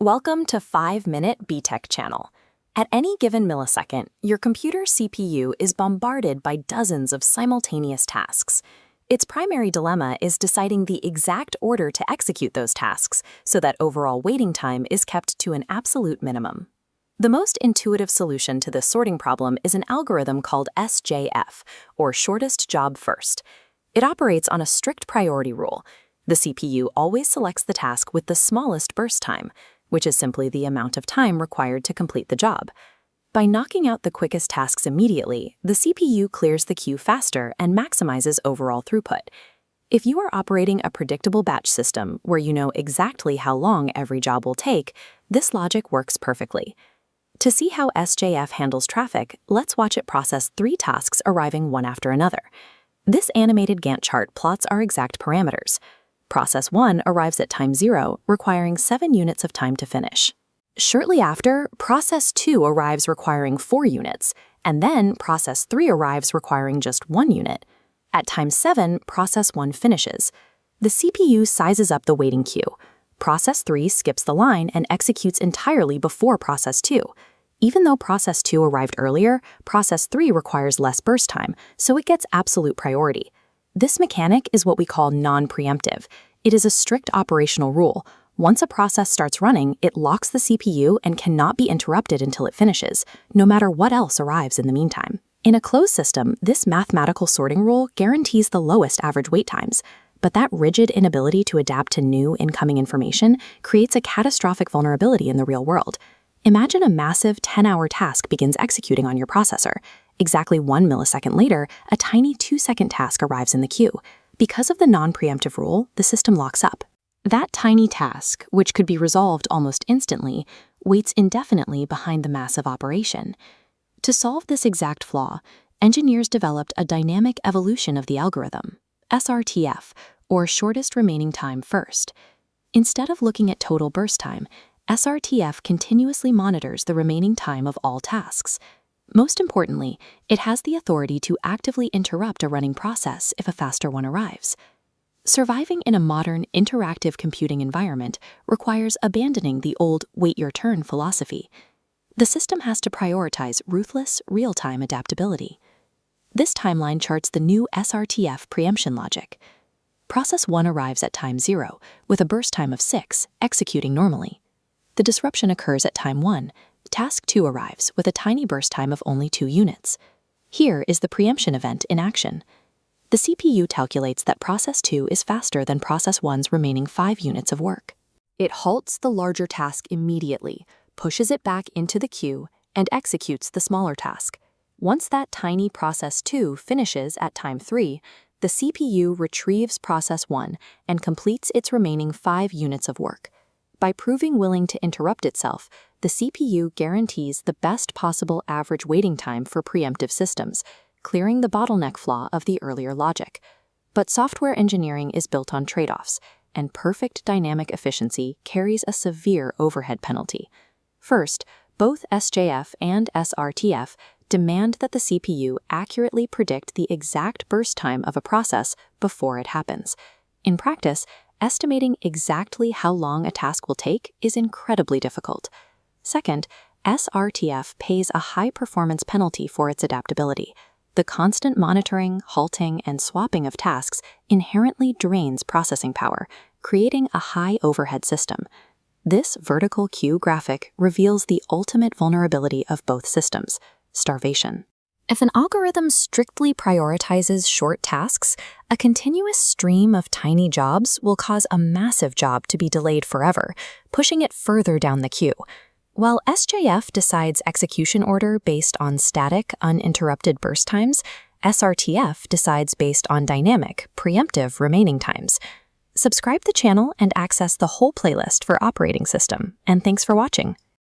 Welcome to 5-Minute BTech channel. At any given millisecond, your computer's CPU is bombarded by dozens of simultaneous tasks. Its primary dilemma is deciding the exact order to execute those tasks so that overall waiting time is kept to an absolute minimum. The most intuitive solution to this sorting problem is an algorithm called SJF, or shortest job first. It operates on a strict priority rule. The CPU always selects the task with the smallest burst time, which is simply the amount of time required to complete the job. By knocking out the quickest tasks immediately, the CPU clears the queue faster and maximizes overall throughput. If you are operating a predictable batch system where you know exactly how long every job will take, this logic works perfectly. To see how SJF handles traffic, let's watch it process 3 tasks arriving one after another. This animated Gantt chart plots our exact parameters. Process 1 arrives at time 0, requiring 7 units of time to finish. Shortly after, Process 2 arrives requiring 4 units, and then Process 3 arrives requiring just 1 unit. At time 7, Process 1 finishes. The CPU sizes up the waiting queue. Process 3 skips the line and executes entirely before Process 2. Even though Process 2 arrived earlier, Process 3 requires less burst time, so it gets absolute priority. This mechanic is what we call non-preemptive. It is a strict operational rule. Once a process starts running, it locks the CPU and cannot be interrupted until it finishes, no matter what else arrives in the meantime. In a closed system, this mathematical sorting rule guarantees the lowest average wait times, but that rigid inability to adapt to new incoming information creates a catastrophic vulnerability in the real world. Imagine a massive 10-hour task begins executing on your processor. Exactly 1 millisecond later, a tiny 2-second task arrives in the queue. Because of the non-preemptive rule, the system locks up. That tiny task, which could be resolved almost instantly, waits indefinitely behind the massive operation. To solve this exact flaw, engineers developed a dynamic evolution of the algorithm, SRTF, or shortest remaining time first. Instead of looking at total burst time, SRTF continuously monitors the remaining time of all tasks. Most importantly, it has the authority to actively interrupt a running process if a faster one arrives. Surviving in a modern, interactive computing environment requires abandoning the old wait your turn philosophy. The system has to prioritize ruthless, real-time adaptability. This timeline charts the new SRTF preemption logic. Process 1 arrives at time 0, with a burst time of 6, executing normally. The disruption occurs at time 1. Task 2 arrives with a tiny burst time of only 2 units. Here is the preemption event in action. The CPU calculates that Process 2 is faster than Process 1's remaining 5 units of work. It halts the larger task immediately, pushes it back into the queue, and executes the smaller task. Once that tiny Process 2 finishes at time 3, the CPU retrieves Process 1 and completes its remaining 5 units of work. By proving willing to interrupt itself, the CPU guarantees the best possible average waiting time for preemptive systems, clearing the bottleneck flaw of the earlier logic. But software engineering is built on trade-offs, and perfect dynamic efficiency carries a severe overhead penalty. First, both SJF and SRTF demand that the CPU accurately predict the exact burst time of a process before it happens. In practice, estimating exactly how long a task will take is incredibly difficult. Second, SRTF pays a high-performance penalty for its adaptability. The constant monitoring, halting, and swapping of tasks inherently drains processing power, creating a high-overhead system. This vertical queue graphic reveals the ultimate vulnerability of both systems: starvation. If an algorithm strictly prioritizes short tasks, a continuous stream of tiny jobs will cause a massive job to be delayed forever, pushing it further down the queue. While SJF decides execution order based on static, uninterrupted burst times, SRTF decides based on dynamic, preemptive remaining times. Subscribe to the channel and access the whole playlist for operating system, and thanks for watching.